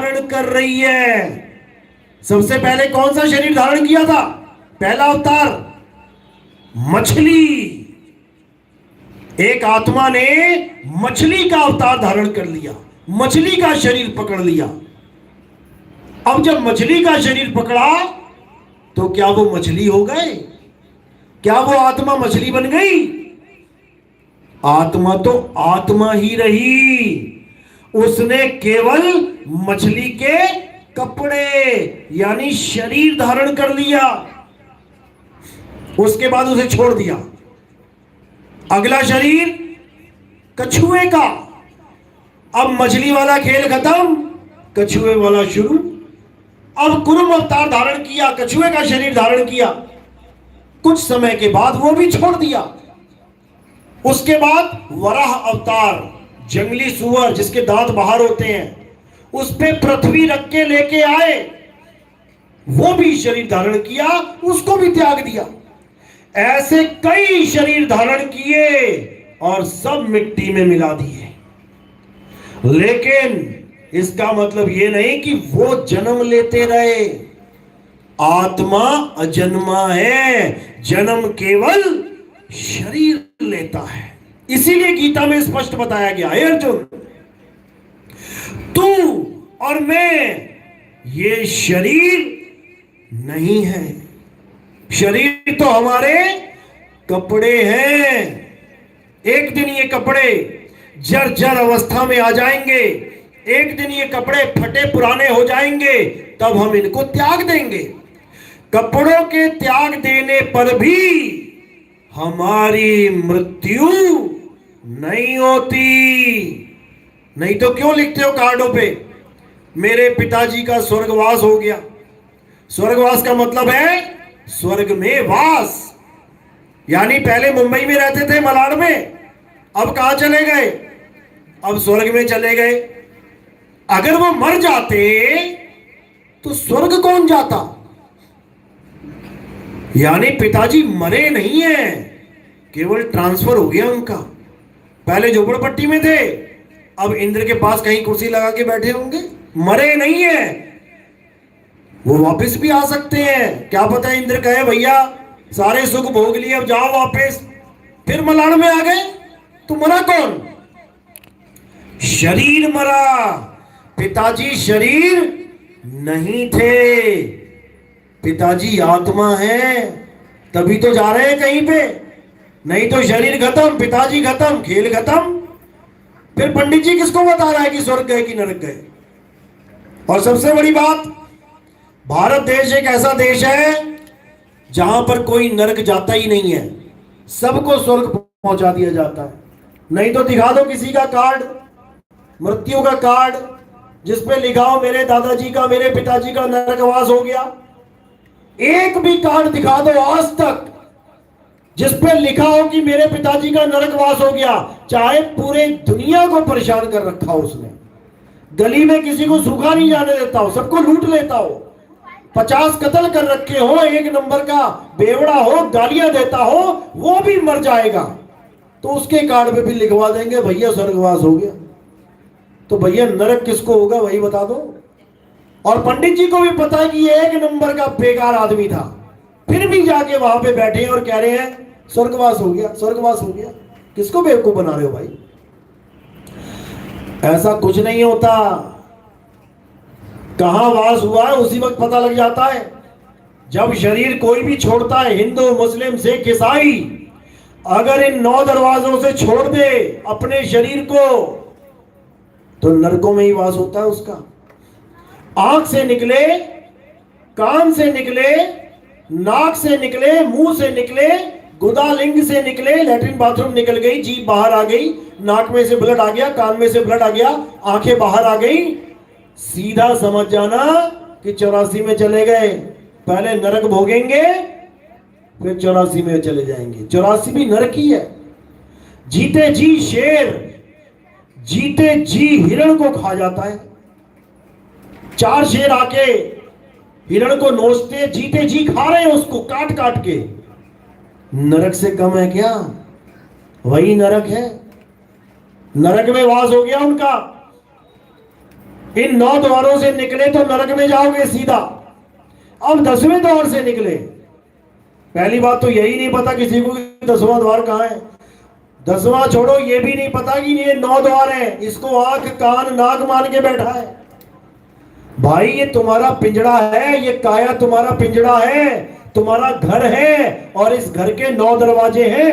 धारण कर रही है। सबसे पहले कौन सा शरीर धारण किया था? पहला अवतार मछली। एक आत्मा ने मछली का अवतार धारण कर लिया, मछली का शरीर पकड़ लिया। अब जब मछली का शरीर पकड़ा तो क्या वो मछली हो गए? क्या वो आत्मा मछली बन गई? आत्मा तो आत्मा ही रही, उसने केवल मछली के कपड़े यानी शरीर धारण कर लिया, उसके बाद उसे छोड़ दिया। अगला शरीर कछुए का। अब मछली वाला खेल खत्म, कछुए वाला शुरू। अब कुरुम अवतार धारण किया, कछुए का शरीर धारण किया। कुछ समय के बाद वो भी छोड़ दिया। उसके बाद वराह अवतार, जंगली सुअर जिसके दांत बाहर होते हैं, उस पे पृथ्वी रख के लेके आए, वो भी शरीर धारण किया, उसको भी त्याग दिया। ऐसे कई शरीर धारण किए और सब मिट्टी में मिला दिए। लेकिन इसका मतलब ये नहीं कि वो जन्म लेते रहे। आत्मा अजन्मा है, जन्म केवल शरीर लेता है। इसीलिए गीता में स्पष्ट बताया गया है, अर्जुन तू और मैं ये शरीर नहीं है। शरीर तो हमारे कपड़े हैं। एक दिन ये कपड़े जर्जर अवस्था में आ जाएंगे, एक दिन ये कपड़े फटे पुराने हो जाएंगे, तब हम इनको त्याग देंगे। कपड़ों के त्याग देने पर भी हमारी मृत्यु नहीं होती। नहीं तो क्यों लिखते हो कार्डों पे मेरे पिताजी का स्वर्गवास हो गया? स्वर्गवास का मतलब है स्वर्ग में वास, यानी पहले मुंबई में रहते थे, मलाड में, अब कहां चले गए? अब स्वर्ग में चले गए। अगर वो मर जाते तो स्वर्ग कौन जाता? यानी पिताजी मरे नहीं है, केवल ट्रांसफर हो गया उनका। पहले झोपड़पट्टी में थे, अब इंद्र के पास कहीं कुर्सी लगा के बैठे होंगे। मरे नहीं है, वो वापस भी आ सकते हैं। क्या पता है इंद्र कहे भैया सारे सुख भोग लिए, अब जाओ वापस। फिर मलाड़ में आ गए तो मरा कौन? शरीर मरा, पिताजी शरीर नहीं थे। पिताजी आत्मा है, तभी तो जा रहे हैं कहीं पे। नहीं तो शरीर खत्म, पिताजी खत्म, खेल खत्म। फिर पंडित जी किसको बता रहा है कि स्वर्ग गए कि नरक गए? और सबसे बड़ी बात, भारत देश एक ऐसा देश है जहां पर कोई नरक जाता ही नहीं है, सबको स्वर्ग पहुंचा दिया जाता है। नहीं तो दिखा दो किसी का कार्ड, मृत्यु का कार्ड, जिसपे लिखा हो मेरे दादाजी का, मेरे पिताजी का नरकवास हो गया। एक भी कार्ड दिखा दो आज तक जिस पे लिखा हो कि मेरे पिताजी का नरकवास हो गया। चाहे पूरे दुनिया को परेशान कर रखा हो उसने, गली में किसी को सूखा नहीं जाने देता हो, सबको लूट लेता हो, 50 कत्ल कर रखे हो, एक नंबर का बेवड़ा हो, गालियां देता हो, वो भी मर जाएगा तो उसके कार्ड पे भी लिखवा देंगे भैया स्वर्गवास हो गया। तो भैया नरक किसको होगा वही बता दो। और पंडित जी को भी पता है कि ये एक नंबर का बेकार आदमी था, फिर भी जाके वहां पे बैठे हैं और कह रहे हैं स्वर्गवास हो गया, स्वर्गवास हो गया। किसको बेवकूफ बना रहे हो भाई? ऐसा कुछ नहीं होता। कहां वास हुआ है उसी वक्त पता लग जाता है। जब शरीर कोई भी छोड़ता है, हिंदू मुस्लिम सिख ईसाई, अगर इन 9 दरवाजों से छोड़ दे अपने शरीर को तो नरकों में ही वास होता है उसका। आंख से निकले, कान से निकले, नाक से निकले, मुंह से निकले, गुदा लिंग से निकले, लैट्रिन बाथरूम निकल गई, जीभ बाहर आ गई, नाक में से ब्लड आ गया, कान में से ब्लड आ गया, आंखें बाहर आ गई, सीधा समझ जाना कि 84 में चले गए। पहले नरक भोगेंगे फिर 84 में चले जाएंगे। 84 भी नरक ही है। जीते जी शेर, जीते जी हिरण को खा जाता है। 4 शेर आके हिरण को नोचते, जीते जी खा रहे हैं उसको काट काट के। नरक से कम है क्या? वही नरक है, नरक में वास हो गया उनका। इन 9 द्वारों से निकले तो नरक में जाओगे सीधा। अब 10वें द्वार से निकले, पहली बात तो यही नहीं पता किसी को कि 10वां द्वार कहां है। 10वां छोड़ो, ये भी नहीं पता कि ये 9 द्वार है, इसको आंख कान नाक मान के बैठा है। भाई ये तुम्हारा पिंजड़ा है, ये काया तुम्हारा पिंजड़ा है, तुम्हारा घर है, और इस घर के 9 दरवाजे हैं।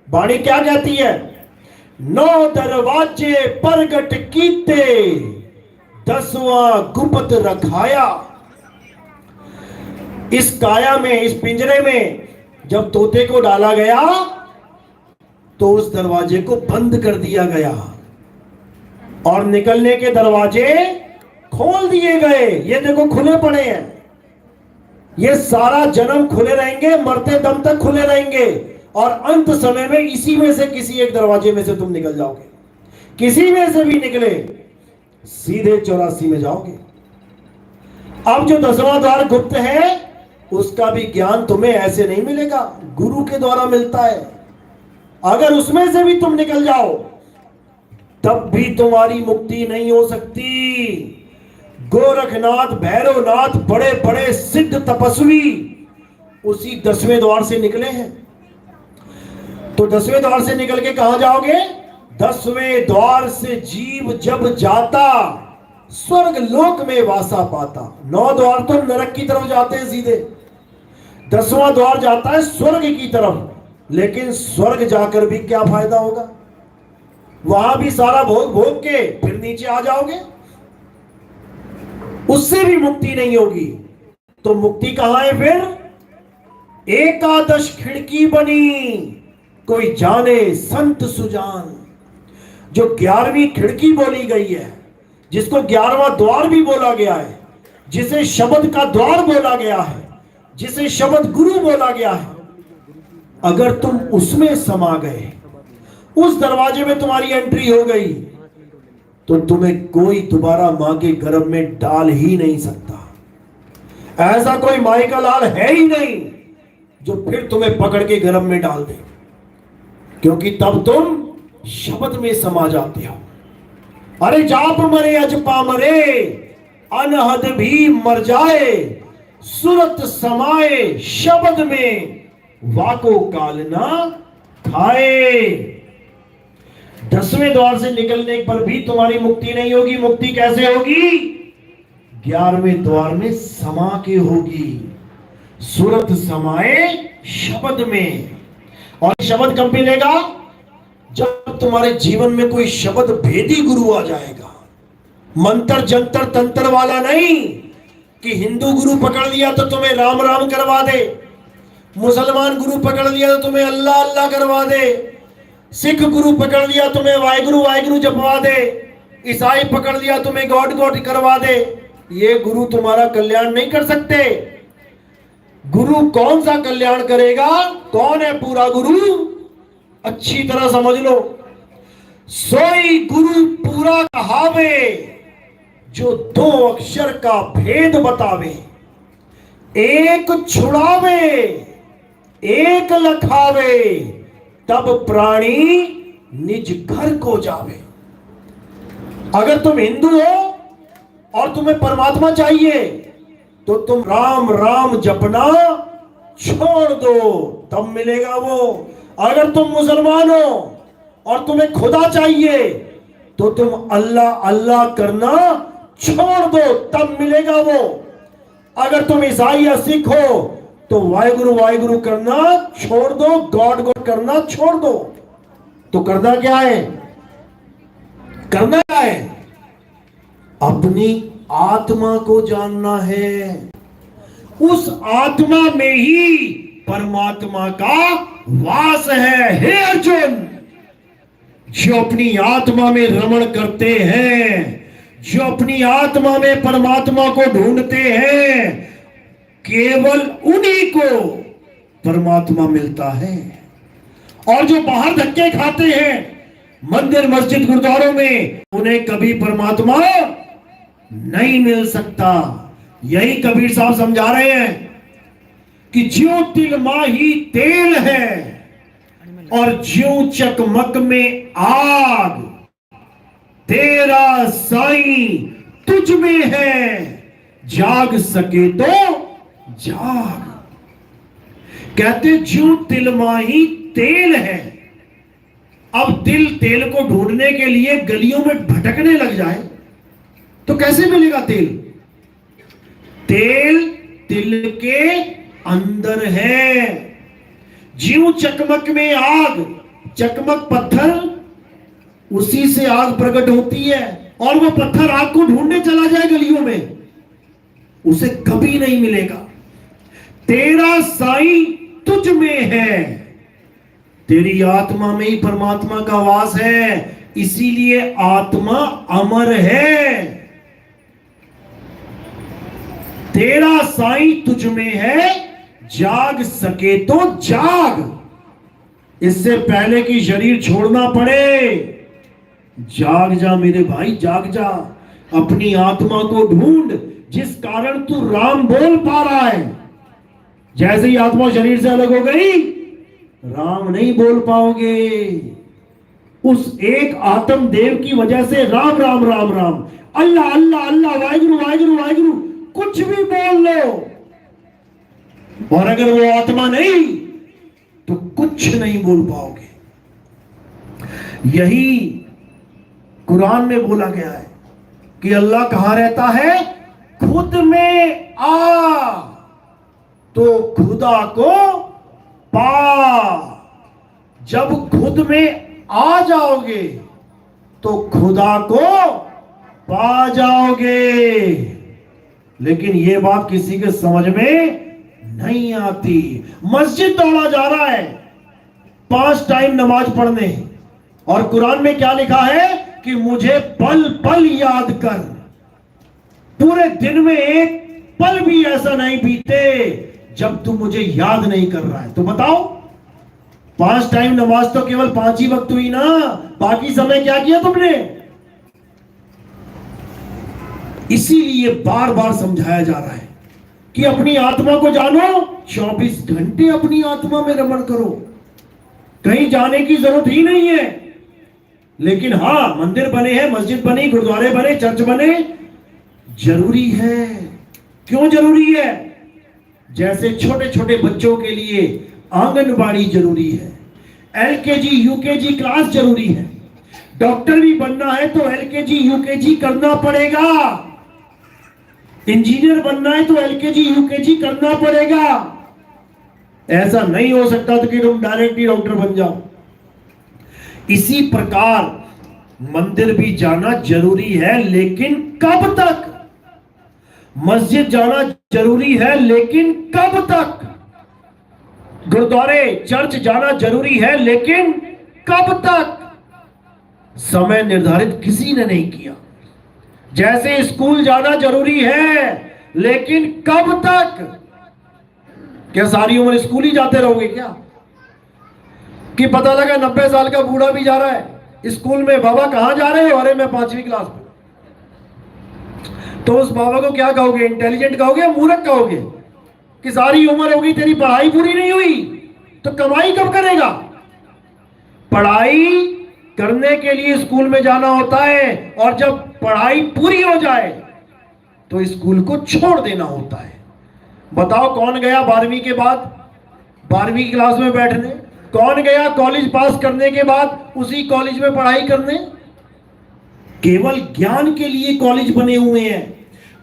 वाणी क्या कहती है? 9 दरवाजे प्रगट कीते, 10वां गुप्त रखाया। इस काया में, इस पिंजरे में जब तोते को डाला गया तो उस दरवाजे को बंद कर दिया गया और निकलने के दरवाजे खोल दिए गए। ये देखो खुले पड़े हैं, ये सारा जन्म खुले रहेंगे, मरते दम तक खुले रहेंगे, और अंत समय में इसी में से किसी एक दरवाजे में से तुम निकल जाओगे। किसी में से भी निकले सीधे 84 में जाओगे। अब जो 10वां द्वार गुप्त है उसका भी ज्ञान तुम्हें ऐसे नहीं मिलेगा, गुरु के द्वारा मिलता है। अगर उसमें से भी तुम निकल जाओ तब भी तुम्हारी मुक्ति नहीं हो सकती। गोरखनाथ, भैरवनाथ, बड़े बड़े सिद्ध तपस्वी उसी 10वें द्वार से निकले हैं। तो 10वें द्वार से निकल के कहां जाओगे? 10वें द्वार से जीव जब जाता स्वर्ग लोक में वासा पाता। 9 द्वार तो नरक की तरफ जाते हैं सीधे, 10वां द्वार जाता है स्वर्ग की तरफ। लेकिन स्वर्ग जाकर भी क्या फायदा होगा? वहां भी सारा भोग भोग के फिर नीचे आ जाओगे, उससे भी मुक्ति नहीं होगी। तो मुक्ति कहां है फिर? 11 खिड़की बनी कोई जाने संत सुजान। जो 11वीं खिड़की बोली गई है, जिसको 11वां द्वार भी बोला गया है, जिसे शब्द का द्वार बोला गया है, जिसे शब्द गुरु बोला गया है, अगर तुम उसमें समा गए, उस दरवाजे में तुम्हारी एंट्री हो गई, तो तुम्हें कोई दोबारा मां के गर्भ में डाल ही नहीं सकता। ऐसा कोई माई का लाल है ही नहीं जो फिर तुम्हें पकड़ के गर्भ में डाल दे, क्योंकि तब तुम शब्द में समा जाते हो। अरे जाप मरे अजपा मरे, अनहद भी मर जाए, सुरत समाए शब्द में, वाको काल ना खाए। 10वें द्वार से निकलने पर भी तुम्हारी मुक्ति नहीं होगी। मुक्ति कैसे होगी? 11वें द्वार में समा के होगी, सुरत समाए शब्द में। और शब्द कब मिलेगा? जब तुम्हारे जीवन में कोई शब्द भेदी गुरु आ जाएगा। मंत्र जंतर तंत्र वाला नहीं कि हिंदू गुरु पकड़ लिया तो तुम्हें राम राम करवा दे, मुसलमान गुरु पकड़ लिया तो तुम्हें अल्लाह अल्लाह करवा दे, सिख गुरु पकड़ लिया तुम्हें वाहिगुरु वाहिगुरु जपवा दे, ईसाई पकड़ लिया तुम्हें गॉड गॉड करवा दे। ये गुरु तुम्हारा कल्याण नहीं कर सकते। गुरु कौन सा कल्याण करेगा? कौन है पूरा गुरु? अच्छी तरह समझ लो। सोई गुरु पूरा कहावे, जो 2 अक्षर का भेद बतावे, एक छुड़ावे एक लखावे, तब प्राणी निज घर को जावे। अगर तुम हिंदू हो और तुम्हें परमात्मा चाहिए तो तुम राम राम जपना छोड़ दो, तब मिलेगा वो। अगर तुम मुसलमान हो और तुम्हें खुदा चाहिए तो तुम अल्लाह अल्लाह करना छोड़ दो, तब मिलेगा वो। अगर तुम ईसाई या सिख हो तो वाहिगुरु वाहिगुरु करना छोड़ दो, गॉड गॉड करना छोड़ दो। तो करना क्या है? करना क्या है? अपनी आत्मा को जानना है। उस आत्मा में ही परमात्मा का वास है। हे अर्जुन, जो अपनी आत्मा में रमण करते हैं, जो अपनी आत्मा में परमात्मा को ढूंढते हैं, केवल उन्हीं को परमात्मा मिलता है। और जो बाहर धक्के खाते हैं मंदिर मस्जिद गुरुद्वारों में, उन्हें कभी परमात्मा नहीं मिल सकता। यही कबीर साहब समझा रहे हैं कि ज्यों तिल माही तेल है और ज्यों चकमक में आग, तेरा साईं तुझ में है, जाग सके तो जाग। कहते जो तिलमाही तेल है, अब दिल तेल को ढूंढने के लिए गलियों में भटकने लग जाए तो कैसे मिलेगा तेल? तेल तिल के अंदर है। ज्यों चकमक में आग, चकमक पत्थर, उसी से आग प्रकट होती है, और वो पत्थर आग को ढूंढने चला जाए गलियों में, उसे कभी नहीं मिलेगा। तेरा साईं तुझ में है, तेरी आत्मा में ही परमात्मा का वास है, इसीलिए आत्मा अमर है। तेरा साईं तुझ में है, जाग सके तो जाग। इससे पहले कि शरीर छोड़ना पड़े, जाग जा मेरे भाई, जाग जा। अपनी आत्मा को ढूंढ, जिस कारण तू राम बोल पा रहा है। जैसे ही आत्मा शरीर से अलग हो गई, राम नहीं बोल पाओगे। उस एक आत्म देव की वजह से राम राम राम राम, अल्लाह अल्लाह अल्लाह, वाहिगुरु वाहिगुरु वाहिगुरु कुछ भी बोल लो, और अगर वो आत्मा नहीं तो कुछ नहीं बोल पाओगे। यही कुरान में बोला गया है कि अल्लाह कहां रहता है? खुद में आ तो खुदा को पा। जब खुद में आ जाओगे तो खुदा को पा जाओगे। लेकिन यह बात किसी के समझ में नहीं आती। मस्जिद दौड़ा जा रहा है 5 टाइम नमाज पढ़ने, और कुरान में क्या लिखा है कि मुझे पल पल याद कर। पूरे दिन में एक पल भी ऐसा नहीं बीते जब तू मुझे याद नहीं कर रहा है। तो बताओ, 5 टाइम नमाज तो केवल 5 ही वक्त हुई ना, बाकी समय क्या किया तुमने? इसीलिए बार बार समझाया जा रहा है कि अपनी आत्मा को जानो, 24 घंटे अपनी आत्मा में रमण करो, कहीं जाने की जरूरत ही नहीं है। लेकिन हां, मंदिर बने हैं, मस्जिद बनी, गुरुद्वारे बने, चर्च बने, जरूरी है। क्यों जरूरी है? जैसे छोटे छोटे बच्चों के लिए आंगनबाड़ी जरूरी है, एलकेजी यूकेजी क्लास जरूरी है। डॉक्टर भी बनना है तो एलकेजी यूकेजी करना पड़ेगा, इंजीनियर बनना है तो एलकेजी यूकेजी करना पड़ेगा। ऐसा नहीं हो सकता तो कि तुम डायरेक्ट ही डॉक्टर बन जाओ। इसी प्रकार मंदिर भी जाना जरूरी है, लेकिन कब तक? मस्जिद जाना जरूरी है, लेकिन कब तक? गुरुद्वारे चर्च जाना जरूरी है, लेकिन कब तक? समय निर्धारित किसी ने नहीं किया। जैसे स्कूल जाना जरूरी है, लेकिन कब तक? क्या सारी उम्र स्कूल ही जाते रहोगे क्या? कि पता लगा 90 साल का बूढ़ा भी जा रहा है स्कूल में। बाबा कहां जा रहे हो? अरे मैं 5वीं क्लास में। तो उस बाबा को क्या कहोगे? इंटेलिजेंट कहोगे, मूर्ख कहोगे? कि सारी उम्र होगी, तेरी पढ़ाई पूरी नहीं हुई, तो कमाई कब करेगा? पढ़ाई करने के लिए स्कूल में जाना होता है, और जब पढ़ाई पूरी हो जाए तो स्कूल को छोड़ देना होता है। बताओ, कौन गया 12वीं के बाद 12वीं क्लास में बैठने? कौन गया कॉलेज पास करने के बाद उसी कॉलेज में पढ़ाई करने? केवल ज्ञान के लिए कॉलेज बने हुए हैं।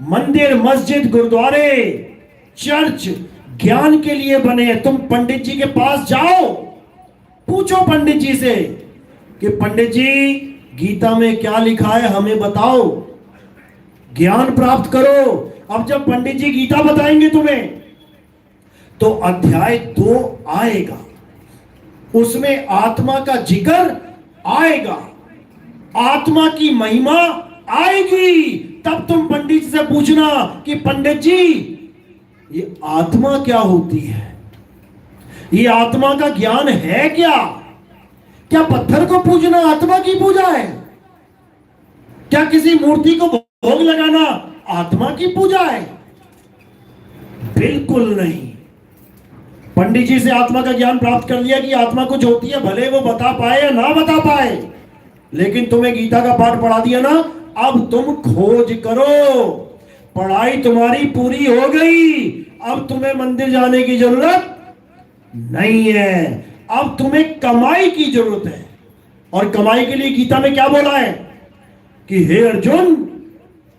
मंदिर, मस्जिद, गुरुद्वारे, चर्च ज्ञान के लिए बने हैं। तुम पंडित जी के पास जाओ, पूछो पंडित जी से कि पंडित जी गीता में क्या लिखा है, हमें बताओ, ज्ञान प्राप्त करो। अब जब पंडित जी गीता बताएंगे तुम्हें, तो अध्याय 2 आएगा, उसमें आत्मा का जिक्र आएगा, आत्मा की महिमा आएगी। तब तुम पंडित जी से पूछना कि पंडित जी ये आत्मा क्या होती है, ये आत्मा का ज्ञान है क्या? क्या पत्थर को पूजना आत्मा की पूजा है? क्या किसी मूर्ति को भोग लगाना आत्मा की पूजा है? बिल्कुल नहीं। पंडित जी से आत्मा का ज्ञान प्राप्त कर लिया कि आत्मा कुछ होती है, भले वो बता पाए या ना बता पाए, लेकिन तुम्हें गीता का पाठ पढ़ा दिया ना, अब तुम खोज करो। पढ़ाई तुम्हारी पूरी हो गई, अब तुम्हें मंदिर जाने की जरूरत नहीं है, अब तुम्हें कमाई की जरूरत है। और कमाई के लिए गीता में क्या बोला है कि हे अर्जुन,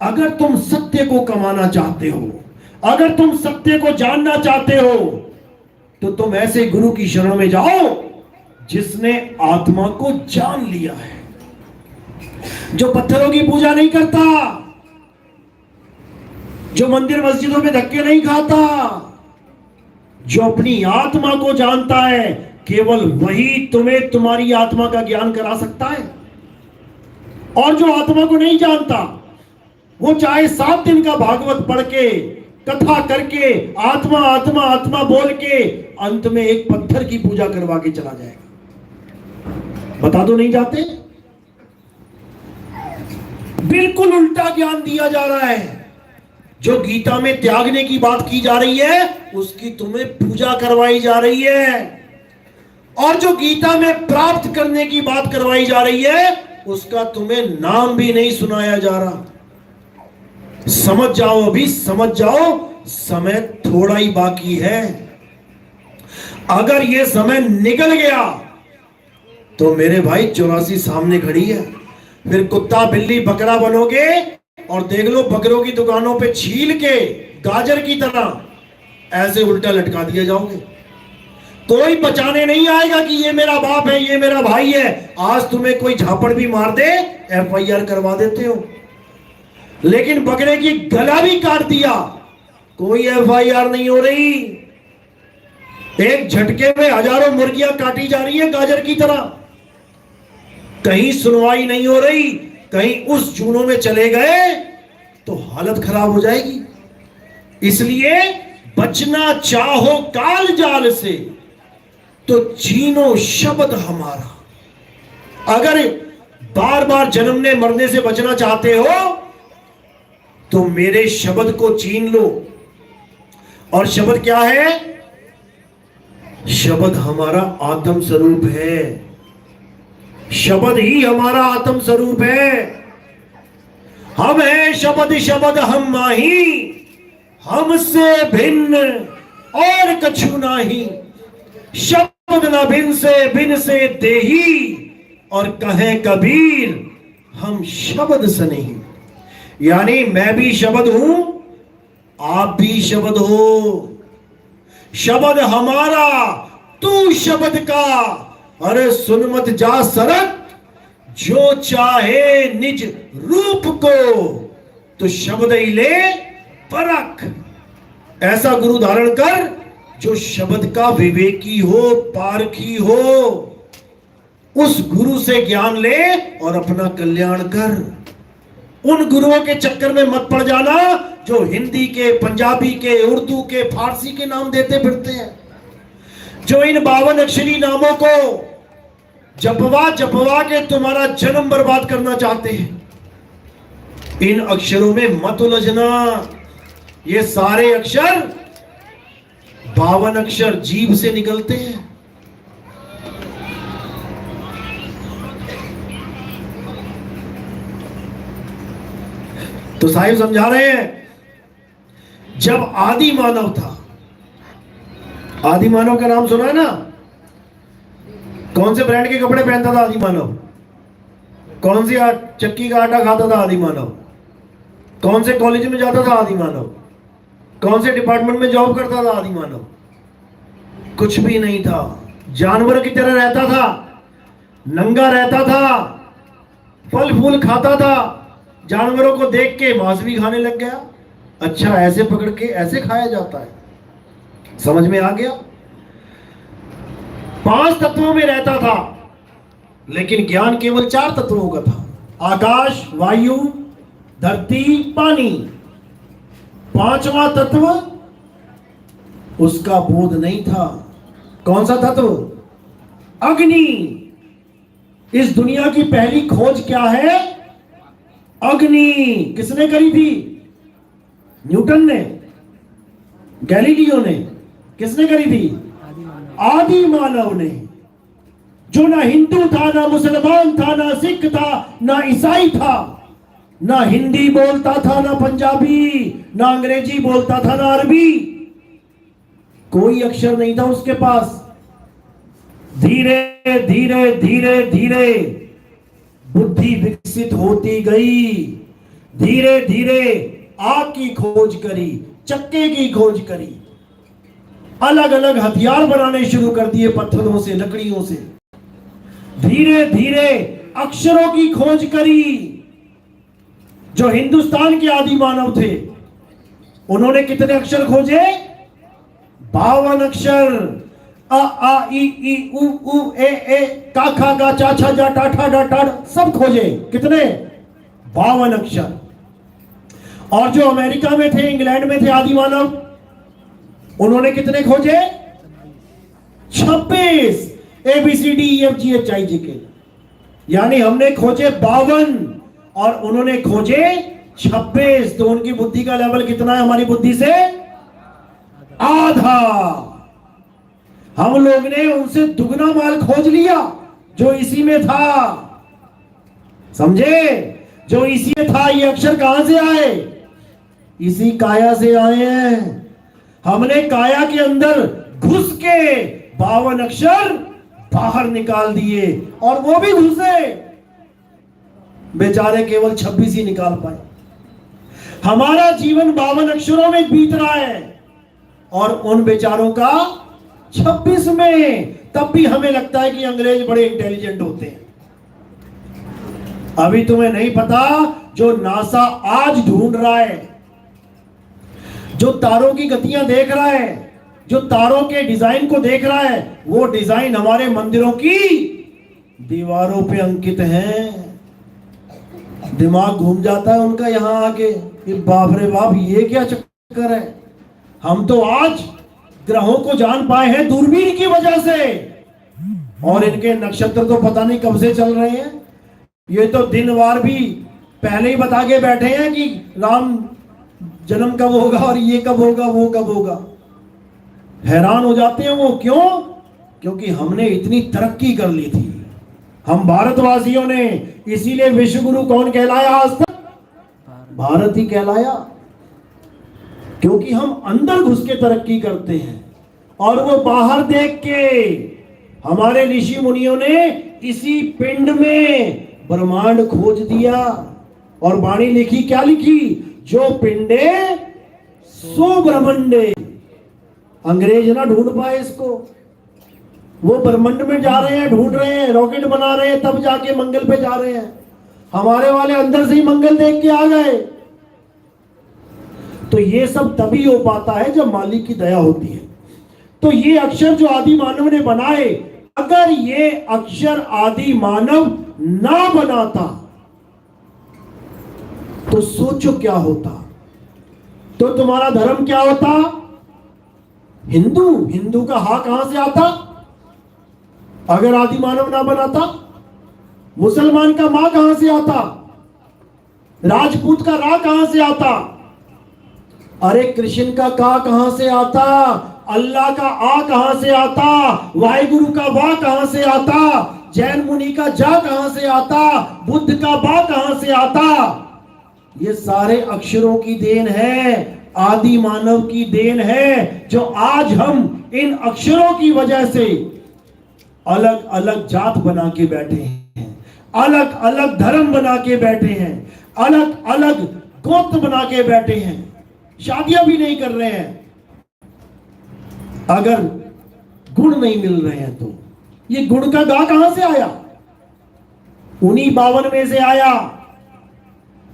अगर तुम सत्य को कमाना चाहते हो, अगर तुम सत्य को जानना चाहते हो, तो तुम ऐसे गुरु की शरण में जाओ जिसने आत्मा को जान लिया है, जो पत्थरों की पूजा नहीं करता, जो मंदिर मस्जिदों में धक्के नहीं खाता, जो अपनी आत्मा को जानता है। केवल वही तुम्हें तुम्हारी आत्मा का ज्ञान करा सकता है। और जो आत्मा को नहीं जानता, वो चाहे 7 दिन का भागवत पढ़ के, कथा करके, आत्मा आत्मा आत्मा बोल के, अंत में एक पत्थर की पूजा करवा के चला जाएगा। बता दो नहीं जाते? बिल्कुल उल्टा ज्ञान दिया जा रहा है। जो गीता में त्यागने की बात की जा रही है, उसकी तुम्हें पूजा करवाई जा रही है। और जो गीता में प्राप्त करने की बात करवाई जा रही है, उसका तुम्हें नाम भी नहीं सुनाया जा रहा। समझ जाओ, अभी समझ जाओ, समय थोड़ा ही बाकी है। अगर यह समय निकल गया तो मेरे भाई 84 सामने खड़ी है। फिर कुत्ता बिल्ली बकरा बनोगे और देख लो, बकरों की दुकानों पे छील के गाजर की तरह ऐसे उल्टा लटका दिए जाओगे। कोई बचाने नहीं आएगा कि ये मेरा बाप है, ये मेरा भाई है। आज तुम्हें कोई झापड़ भी मार दे, FIR करवा देते हो। लेकिन बकरे की गला भी काट दिया, कोई FIR नहीं हो रही। एक झटके में हजारों मुर्गियां काटी जा रही है गाजर की तरह, कहीं सुनवाई नहीं हो रही। कहीं उस जूनों में चले गए तो हालत खराब हो जाएगी। इसलिए बचना चाहो काल जाल से, तो छीनो शब्द हमारा। अगर बार बार जन्मने मरने से बचना चाहते हो तो मेरे शब्द को छीन लो। और शब्द क्या है? शब्द हमारा आत्म स्वरूप है। शब्द ही हमारा आत्म स्वरूप है। हम है शब्द, शब्द हम माही, हमसे भिन्न और कछु नाही। शब्द न भिन्न से देही, और कहे कबीर हम शब्द से नहीं। यानी मैं भी शब्द हूं, आप भी शब्द हो। शब्द हमारा, तू शब्द का। अरे सुन मत जा सरक, जो चाहे निज रूप को, तो शब्द ही ले परख। ऐसा गुरु धारण कर जो शब्द का विवेकी हो, पारखी हो। उस गुरु से ज्ञान ले और अपना कल्याण कर। उन गुरुओं के चक्कर में मत पड़ जाना जो हिंदी के, पंजाबी के, उर्दू के, फारसी के नाम देते फिरते हैं, जो इन 52 अक्षरी नामों को जपवा जपवा के तुम्हारा जन्म बर्बाद करना चाहते हैं। इन अक्षरों में मत उलझना। ये सारे अक्षर 52 अक्षर जीभ से निकलते हैं। तो साहिब समझा रहे हैं, जब आदि मानव था, आदि मानव का नाम सुना है ना? कौन से ब्रांड के कपड़े पहनता था आदि मानव? कौन सी चक्की का आटा खाता था आदि मानव? कौन से कॉलेज में जाता था आदि मानव? कौन से डिपार्टमेंट में जॉब करता था आदि मानव? कुछ भी नहीं था। जानवर की तरह रहता था, नंगा रहता था, फल फूल खाता था। जानवरों को देख के मांस भी खाने लग गया। अच्छा, ऐसे पकड़ के ऐसे खाया जाता है? समझ में आ गया? 5 तत्वों में रहता था, लेकिन ज्ञान केवल 4 तत्वों का था। आकाश, वायु, धरती, पानी। 5वां तत्व उसका बोध नहीं था। कौन सा तत्व? अग्नि। इस दुनिया की पहली खोज क्या है? अग्नि। किसने करी थी? न्यूटन ने? गैलीलियो ने? किसने करी थी? आदि मानव ने। जो ना हिंदू था, ना मुसलमान था, ना सिख था, ना ईसाई था, ना हिंदी बोलता था, ना पंजाबी, ना अंग्रेजी बोलता था, ना अरबी, कोई अक्षर नहीं था उसके पास। धीरे धीरे धीरे धीरे बुद्धि विकसित होती गई। धीरे धीरे आग की खोज करी, चक्के की खोज करी, अलग अलग हथियार बनाने शुरू कर दिए, पत्थरों से, लकड़ियों से। धीरे धीरे अक्षरों की खोज करी। जो हिंदुस्तान के आदि मानव थे, उन्होंने कितने अक्षर खोजे? 52 अक्षर। अ आ इ ई उ उ ए का खा गा चा छा जा टा ठा डा टा सब खोजे। कितने? 52 अक्षर। और जो अमेरिका में थे, इंग्लैंड में थे आदि मानव, उन्होंने कितने खोजे? 26। ABCDEFGHIJK। यानी हमने खोजे 52 और उन्होंने खोजे 26। तो उनकी बुद्धि का लेवल कितना है हमारी बुद्धि से? आधा। हम लोग ने उनसे दुगना माल खोज लिया जो इसी में था। समझे? जो इसी में था। ये अक्षर कहां से आए? इसी काया से आए हैं। हमने काया के अंदर घुस के 52 अक्षर बाहर निकाल दिए, और वो भी घुसे, बेचारे केवल 26 ही निकाल पाए। हमारा जीवन 52 अक्षरों में बीत रहा है और उन बेचारों का 26 में। तब भी हमें लगता है कि अंग्रेज बड़े इंटेलिजेंट होते हैं। अभी तुम्हें नहीं पता, जो नासा आज ढूंढ रहा है, जो तारों की गतियां देख रहा है, जो तारों के डिजाइन को देख रहा है, वो डिजाइन हमारे मंदिरों की दीवारों पे अंकित है। दिमाग घूम जाता है उनका यहां आके, बाप रे बाप, ये क्या चक्कर है। हम तो आज ग्रहों को जान पाए हैं दूरबीन की वजह से, और इनके नक्षत्र तो पता नहीं कब से चल रहे हैं। ये तो दिन वार भी पहले ही बता के बैठे हैं कि राम जन्म कब होगा और ये कब होगा, वो कब होगा। हैरान हो जाते हैं वो। क्यों? क्योंकि हमने इतनी तरक्की कर ली थी, हम भारतवासियों ने। इसीलिए विश्व गुरु कौन कहलाया आज तक? भारत ही कहलाया। क्योंकि हम अंदर घुस के तरक्की करते हैं और वो बाहर देख के। हमारे ऋषि मुनियों ने इसी पिंड में ब्रह्मांड खोज दिया और वाणी लिखी। क्या लिखी? जो पिंडे सो ब्रह्मंडे। अंग्रेज ना ढूंढ पाए इसको, वो ब्रह्मांड में जा रहे हैं, ढूंढ रहे हैं, रॉकेट बना रहे हैं, तब जाके मंगल पे जा रहे हैं। हमारे वाले अंदर से ही मंगल देख के आ गए। तो ये सब तभी हो पाता है जब मालिक की दया होती है। तो ये अक्षर जो आदि मानव ने बनाए, अगर ये अक्षर आदि मानव ना बनाता तो सोचो क्या होता। तो तुम्हारा धर्म क्या होता? हिंदू। हिंदू का हा कहां से आता अगर आदि मानव ना बनाता? मुसलमान का मां कहां से आता? राजपूत का रा कहां से आता? अरे कृष्ण का का कहां से आता? अल्लाह का आ कहां से आता? वाहिगुरु का वा कहां से आता? जैन मुनि का जा कहां से आता? बुद्ध का बा कहां से आता? ये सारे अक्षरों की देन है, आदि मानव की देन है, जो आज हम इन अक्षरों की वजह से अलग अलग जात बना के बैठे हैं, अलग अलग धर्म बना के बैठे हैं, अलग अलग गोत्र बना के बैठे हैं, शादियां भी नहीं कर रहे हैं अगर गुण नहीं मिल रहे हैं तो। ये गुण का गा कहां से आया? उन्हीं 52 में से आया।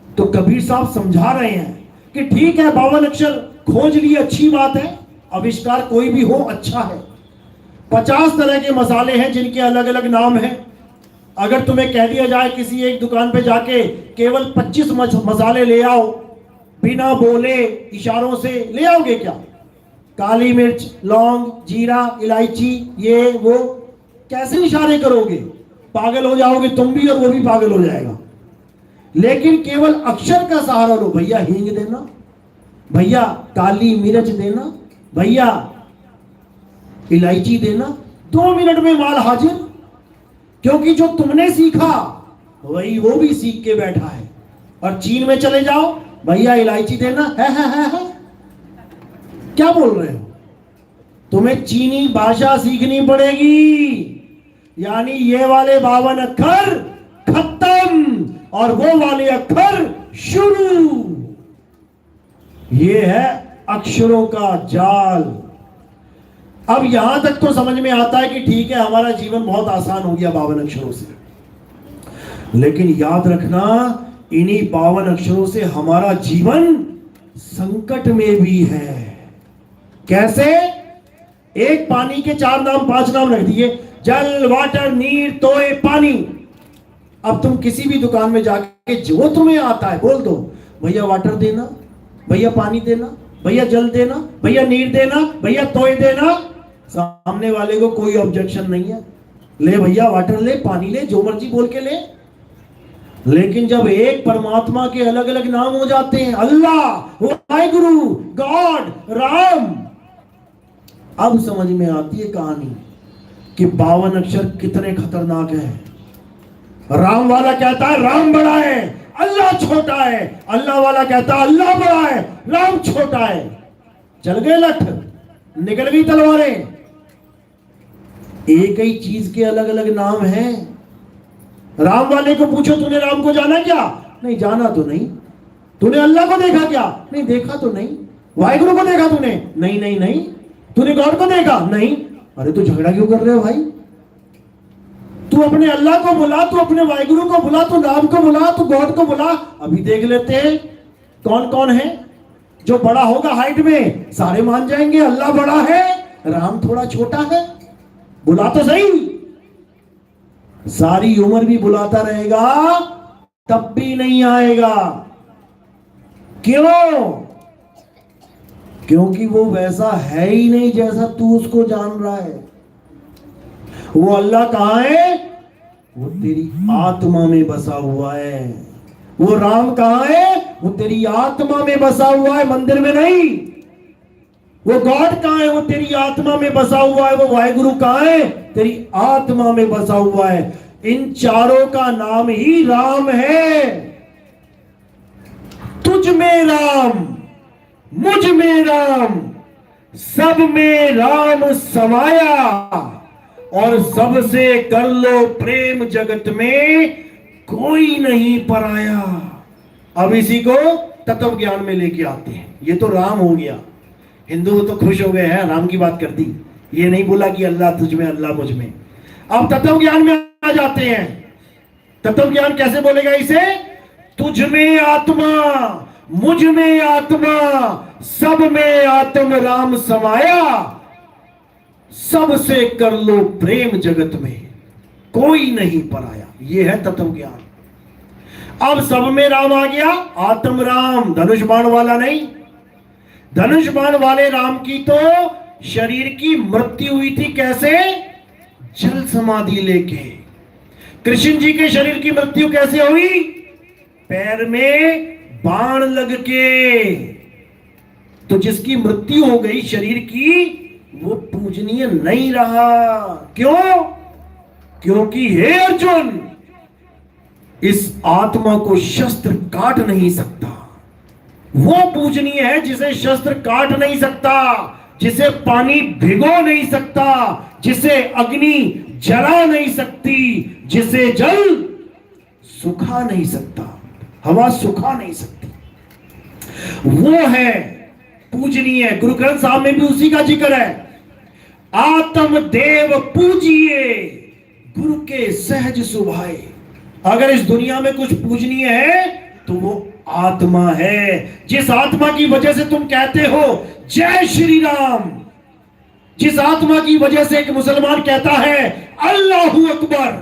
तो कबीर साहब समझा रहे हैं कि ठीक है, 52 अक्षर खोज लिए, अच्छी बात है, आविष्कार कोई भी हो अच्छा है। 50 तरह के मसाले हैं जिनके अलग अलग नाम हैं। अगर तुम्हें कह दिया जाए किसी एक दुकान पे जाके केवल 25 मसाले ले आओ, बिना बोले इशारों से ले आओगे क्या? काली मिर्च, लौंग, जीरा, इलायची, ये वो, कैसे इशारे करोगे? पागल हो जाओगे तुम भी और वो भी पागल हो जाएगा। लेकिन केवल अक्षर का सहारा लो। भैया हींग देना, भैया काली मिर्च देना, भैया इलायची देना, 2 मिनट में माल हाजिर। क्योंकि जो तुमने सीखा वही वो भी सीख के बैठा है। और चीन में चले जाओ, भैया इलायची देना है। क्या बोल रहे हो? तुम्हें चीनी भाषा सीखनी पड़ेगी। यानी ये वाले 52 अक्षर खत्म और वो वाले अक्षर शुरू। ये है अक्षरों का जाल। अब यहां तक तो समझ में आता है कि ठीक है, हमारा जीवन बहुत आसान हो गया 52 अक्षरों से। लेकिन याद रखना, इन्हीं 52 अक्षरों से हमारा जीवन संकट में भी है। कैसे? एक पानी के 4 नाम 5 नाम रख दिए, जल, वाटर, नीर, तोय, पानी। अब तुम किसी भी दुकान में जाके जो तुम्हें आता है बोल दो, भैया वाटर देना, भैया पानी देना, भैया जल देना, भैया नीर देना, भैया तोय देना। सामने वाले को कोई ऑब्जेक्शन नहीं है, ले भैया वाटर ले, पानी ले, जो मर्जी बोल के ले। लेकिन जब एक परमात्मा के अलग अलग नाम हो जाते हैं, अल्लाह, वाहिगुरु, गॉड, राम, अब समझ में आती है कहानी कि 52 अक्षर कितने खतरनाक हैं। राम वाला कहता है राम बड़ा है, अल्लाह छोटा है। अल्लाह वाला कहता है अल्लाह बड़ा है, राम छोटा है। चल गए लठ, निकल गई तलवारें। एक ही चीज के अलग अलग नाम हैं। राम वाले को पूछो, तूने राम को जाना क्या? नहीं जाना तो नहीं। तूने अल्लाह को देखा क्या? नहीं देखा तो नहीं। वाहिगुरु को देखा तूने? नहीं नहीं नहीं। तूने गॉड को देखा? नहीं। अरे तू झगड़ा क्यों कर रहे हो भाई? तू अपने अल्लाह को बुला, तू अपने वाहिगुरु को बुला, तू राम को बुला, तू गॉड को बुला। अभी देख लेते हैं कौन कौन है। जो बड़ा होगा हाइट में सारे मान जाएंगे अल्लाह बड़ा है, राम थोड़ा छोटा है। बुला तो सही। सारी उम्र भी बुलाता रहेगा तब भी नहीं आएगा। क्यों? क्योंकि वो वैसा है ही नहीं जैसा तू उसको जान रहा है। वो अल्लाह कहां है? वो तेरी आत्मा में बसा हुआ है। वो राम कहां है? वो तेरी आत्मा में बसा हुआ है, मंदिर में नहीं। वो गॉड कहां है? वो तेरी आत्मा में बसा हुआ है। वो वाहिगुरु कहां है? तेरी आत्मा में बसा हुआ है। इन चारों का नाम ही राम है। तुझ में राम, मुझ में राम, सब में राम समाया, और सबसे कर लो प्रेम, जगत में कोई नहीं पराया। अब इसी को तत्व ज्ञान में लेके आते हैं। ये तो राम हो गया, हिंदू तो खुश हो गए हैं, राम की बात कर दी। ये नहीं बोला कि अल्लाह तुझ में, अल्लाह मुझ में। अब तत्व ज्ञान में आ जाते हैं। तत्व ज्ञान कैसे बोलेगा इसे? तुझ में आत्मा, मुझ में आत्मा, सब में आत्म राम समाया, सबसे कर लो प्रेम, जगत में कोई नहीं पराया। ये है तत्व ज्ञान। अब सब में राम आ गया, आत्म राम, धनुष बाण वाला नहीं। धनुष बाण वाले राम की तो शरीर की मृत्यु हुई थी। कैसे? जल समाधि लेके। कृष्ण जी के शरीर की मृत्यु कैसे हुई? पैर में बाण लग के। तो जिसकी मृत्यु हो गई शरीर की, वो पूजनीय नहीं रहा। क्यों? क्योंकि हे अर्जुन, इस आत्मा को शस्त्र काट नहीं सकता। वो पूजनीय है जिसे शस्त्र काट नहीं सकता, जिसे पानी भिगो नहीं सकता, जिसे अग्नि जला नहीं सकती, जिसे जल सुखा नहीं सकता, हवा सुखा नहीं सकती। वो है पूजनीय। गुरु ग्रंथ साहब में भी उसी का जिक्र है। आत्म देव पूजिए, गुरु के सहज सुभाए। अगर इस दुनिया में कुछ पूजनीय है तो वो आत्मा है। जिस आत्मा की वजह से तुम कहते हो जय श्री राम, जिस आत्मा की वजह से एक मुसलमान कहता है अल्लाहू अकबर,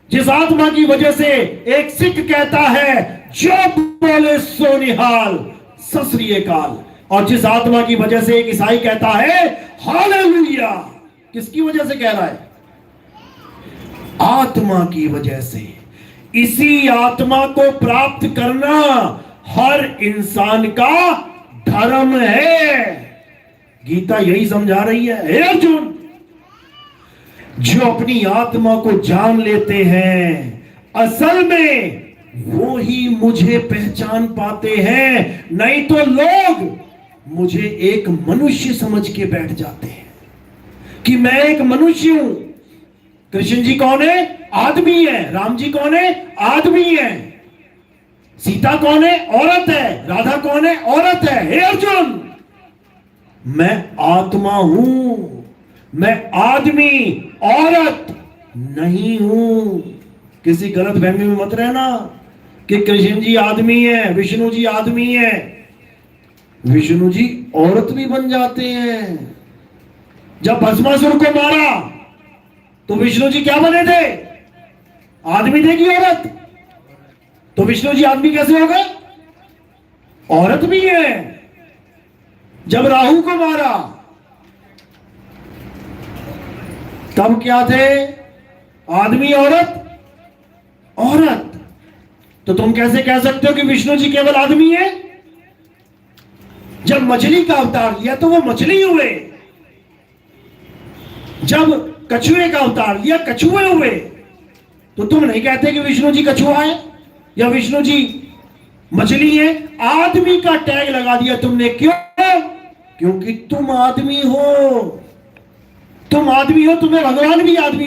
जिस आत्मा की वजह से एक सिख कहता है जो बोले सो निहाल, सत श्री अकाल, और जिस आत्मा की वजह से एक ईसाई कहता है हालेलुया, किसकी वजह से कह रहा है? आत्मा की वजह से। इसी आत्मा को प्राप्त करना हर इंसान का धर्म है। गीता यही समझा रही है। हे अर्जुन, जो अपनी आत्मा को जान लेते हैं, असल में वो ही मुझे पहचान पाते हैं। नहीं तो लोग मुझे एक मनुष्य समझ के बैठ जाते हैं कि मैं एक मनुष्य हूं। कृष्ण जी कौन है? आदमी है। राम जी कौन है? आदमी है। सीता कौन है? औरत है। राधा कौन है? औरत है। हे अर्जुन, मैं आत्मा हूं, मैं आदमी औरत नहीं हूं। किसी गलत फहमी में मत रहना कि कृष्ण जी आदमी है, विष्णु जी आदमी है। विष्णु जी औरत भी बन जाते हैं। जब भस्मासुर को मारा तो विष्णु जी क्या बने थे? आदमी थे कि औरत? तो विष्णु जी आदमी कैसे हो गए? औरत भी है। जब राहु को मारा तब क्या थे? आदमी औरत? औरत। तो तुम कैसे कह सकते हो कि विष्णु जी केवल आदमी है? जब मछली का अवतार लिया तो वो मछली हुए, जब कछुए का अवतार लिया कछुए हुए। तो तुम नहीं कहते कि विष्णु जी कछुआ है या विष्णु जी मछली है। आदमी का टैग लगा दिया तुमने। क्यों? क्योंकि तुम आदमी हो। तुम आदमी हो, तुम्हें भगवान भी आदमी